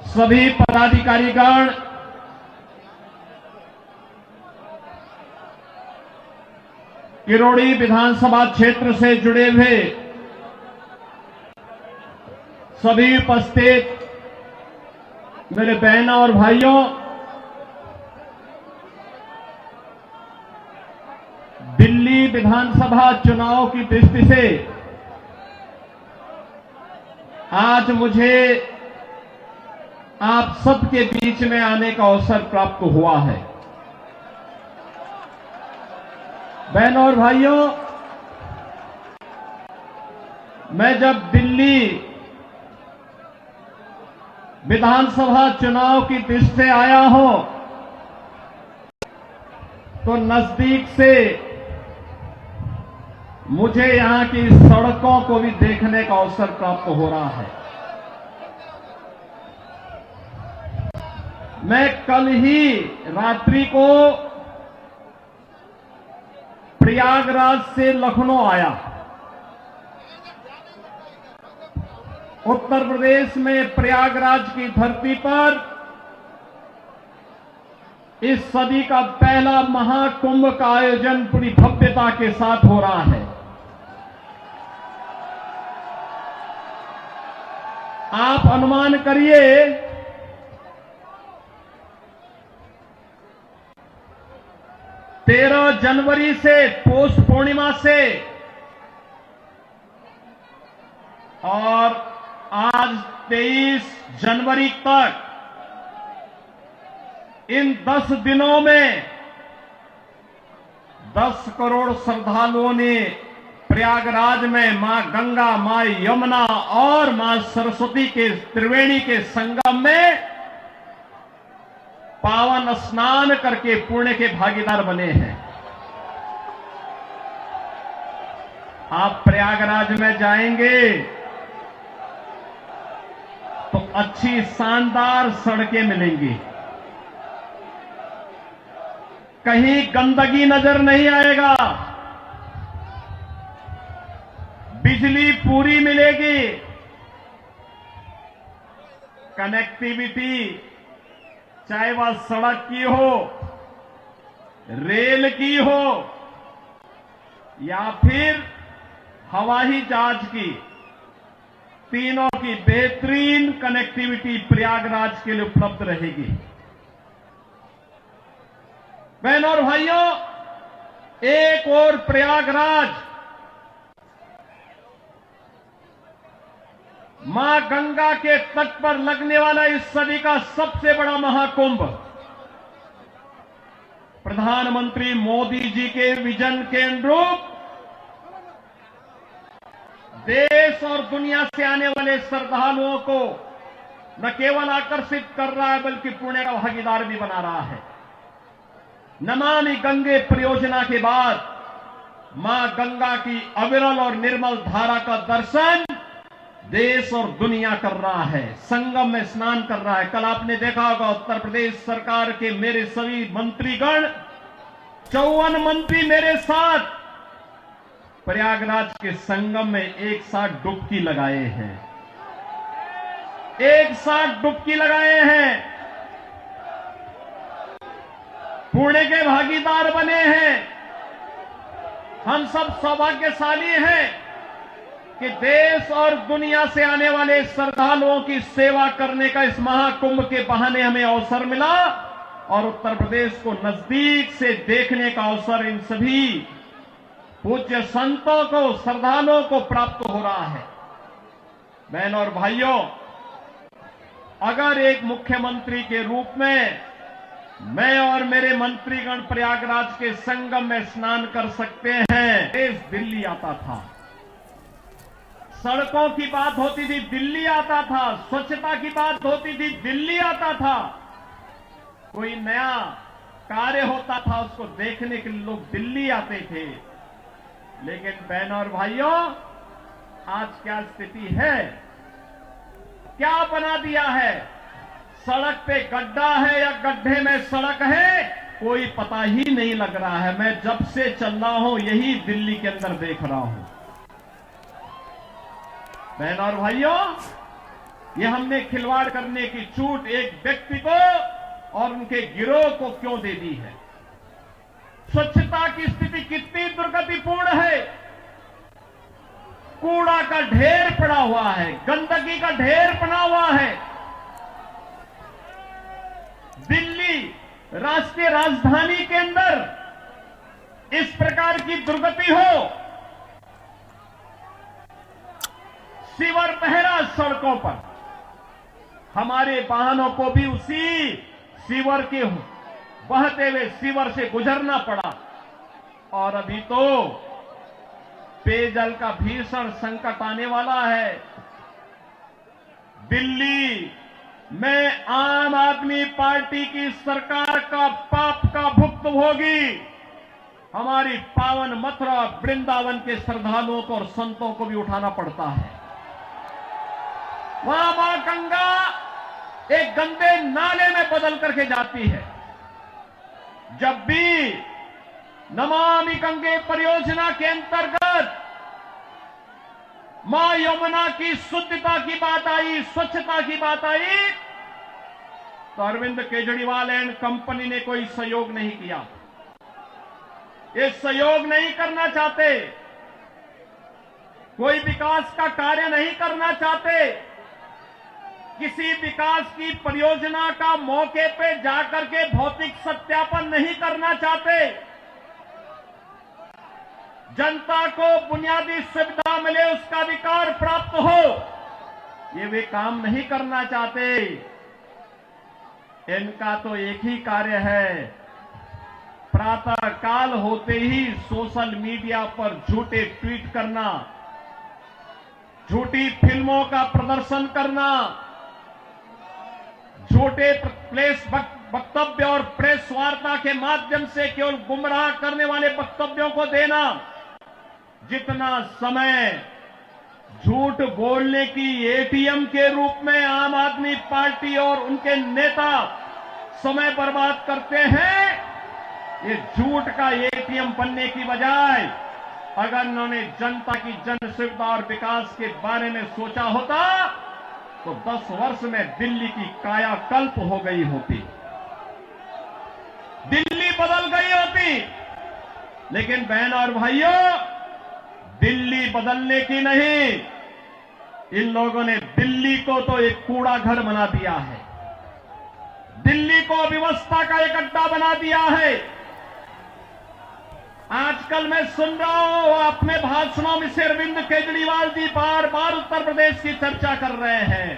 सभी पदाधिकारीगण, किरोड़ी विधानसभा क्षेत्र से जुड़े हुए सभी उपस्थित मेरे बहनों और भाइयों, दिल्ली विधानसभा चुनाव की दृष्टि से आज मुझे आप सबके बीच में आने का अवसर प्राप्त हुआ है। बहनों और भाइयों, मैं जब दिल्ली विधानसभा चुनाव की दृष्टि से आया हूं तो नजदीक से मुझे यहां की सड़कों को भी देखने का अवसर प्राप्त हो रहा है। मैं कल ही रात्रि को प्रयागराज से लखनऊ आया। उत्तर प्रदेश में प्रयागराज की धरती पर इस सदी का पहला महाकुंभ का आयोजन पूरी भव्यता के साथ हो रहा है। आप अनुमान करिए, तेरह जनवरी से पौष पूर्णिमा से और आज 23 जनवरी तक इन 10 दिनों में 10 करोड़ श्रद्धालुओं ने प्रयागराज में मां गंगा, मां यमुना और मां सरस्वती के त्रिवेणी के संगम में पावन स्नान करके पुण्य के भागीदार बने हैं। आप प्रयागराज में जाएंगे तो अच्छी शानदार सड़कें मिलेंगी, कहीं गंदगी नजर नहीं आएगा, बिजली पूरी मिलेगी, कनेक्टिविटी चाहे वह सड़क की हो, रेल की हो या फिर हवाई जहाज की, तीनों की बेहतरीन कनेक्टिविटी प्रयागराज के लिए उपलब्ध रहेगी। बहनों और भाइयों, एक और प्रयागराज मां गंगा के तट पर लगने वाला इस सदी का सबसे बड़ा महाकुंभ प्रधानमंत्री मोदी जी के विजन के अनुरूप देश और दुनिया से आने वाले श्रद्धालुओं को न केवल आकर्षित कर रहा है बल्कि पुण्य का भागीदार भी बना रहा है। नमामि गंगे परियोजना के बाद मां गंगा की अविरल और निर्मल धारा का दर्शन देश और दुनिया कर रहा है, संगम में स्नान कर रहा है। कल आपने देखा होगा उत्तर प्रदेश सरकार के मेरे सभी मंत्रीगण, 54 मंत्री मेरे साथ प्रयागराज के संगम में एक साथ डुबकी लगाए हैं, एक साथ डुबकी लगाए हैं, पुण्य के भागीदार बने हैं। हम सब सौभाग्यशाली हैं कि देश और दुनिया से आने वाले श्रद्धालुओं की सेवा करने का इस महाकुंभ के बहाने हमें अवसर मिला और उत्तर प्रदेश को नजदीक से देखने का अवसर इन सभी पूज्य संतों को, श्रद्धालुओं को प्राप्त हो रहा है। बहनों और भाइयों, अगर एक मुख्यमंत्री के रूप में मैं और मेरे मंत्रीगण प्रयागराज के संगम में स्नान कर सकते हैं, देश दिल्ली आता था, सड़कों की बात होती थी दिल्ली आता था, स्वच्छता की बात होती थी दिल्ली आता था, कोई नया कार्य होता था उसको देखने के लिए लोग दिल्ली आते थे। लेकिन बहनों और भाइयों, आज क्या स्थिति है, क्या बना दिया है? सड़क पे गड्ढा है या गड्ढे में सड़क है, कोई पता ही नहीं लग रहा है। मैं जब से चल रहा हूं यही दिल्ली के अंदर देख रहा हूं। बहनों और भाइयों, ये हमने खिलवाड़ करने की छूट एक व्यक्ति को और उनके गिरोह को क्यों दे दी है? स्वच्छता की स्थिति कितनी दुर्गतिपूर्ण है। कूड़ा का ढेर पड़ा हुआ है, गंदगी का ढेर पड़ा हुआ है। दिल्ली राष्ट्रीय राजधानी के अंदर इस प्रकार की दुर्गति हो, सीवर बह रहा सड़कों पर, हमारे वाहनों को भी उसी सीवर के बहते हुए सीवर से गुजरना पड़ा। और अभी तो पेयजल का भीषण संकट आने वाला है। दिल्ली में आम आदमी पार्टी की सरकार का पाप का भुक्तभोगी हमारी पावन मथुरा वृंदावन के श्रद्धालुओं को और संतों को भी उठाना पड़ता है। वहां मां गंगा एक गंदे नाले में बदल करके जाती है। जब भी नमामि गंगे परियोजना के अंतर्गत मां यमुना की शुद्धता की बात आई, स्वच्छता की बात आई, तो अरविंद केजरीवाल एंड कंपनी ने कोई सहयोग नहीं किया। ये सहयोग नहीं करना चाहते, कोई विकास का कार्य नहीं करना चाहते, किसी विकास की परियोजना का मौके पे जाकर के भौतिक सत्यापन नहीं करना चाहते, जनता को बुनियादी सुविधा मिले, उसका अधिकार प्राप्त हो, ये वे काम नहीं करना चाहते। इनका तो एक ही कार्य है, प्रातः काल होते ही सोशल मीडिया पर झूठे ट्वीट करना, झूठी फिल्मों का प्रदर्शन करना, झूठे प्रेस वक्तव्य और प्रेस वार्ता के माध्यम से केवल गुमराह करने वाले वक्तव्यों को देना। जितना समय झूठ बोलने की एटीएम के रूप में आम आदमी पार्टी और उनके नेता समय बर्बाद करते हैं, ये झूठ का एटीएम बनने की बजाय अगर उन्होंने जनता की जन सुविधा और विकास के बारे में सोचा होता तो 10 वर्ष में दिल्ली की कायाकल्प हो गई होती, दिल्ली बदल गई होती। लेकिन बहन और भाइयों, दिल्ली बदलने की नहीं, इन लोगों ने दिल्ली को तो एक कूड़ा घर बना दिया है, दिल्ली को अव्यवस्था का एक अड्डा बना दिया है। आजकल मैं सुन रहा हूं अपने भाषणों में से अरविंद केजरीवाल जी बार बार उत्तर प्रदेश की चर्चा कर रहे हैं।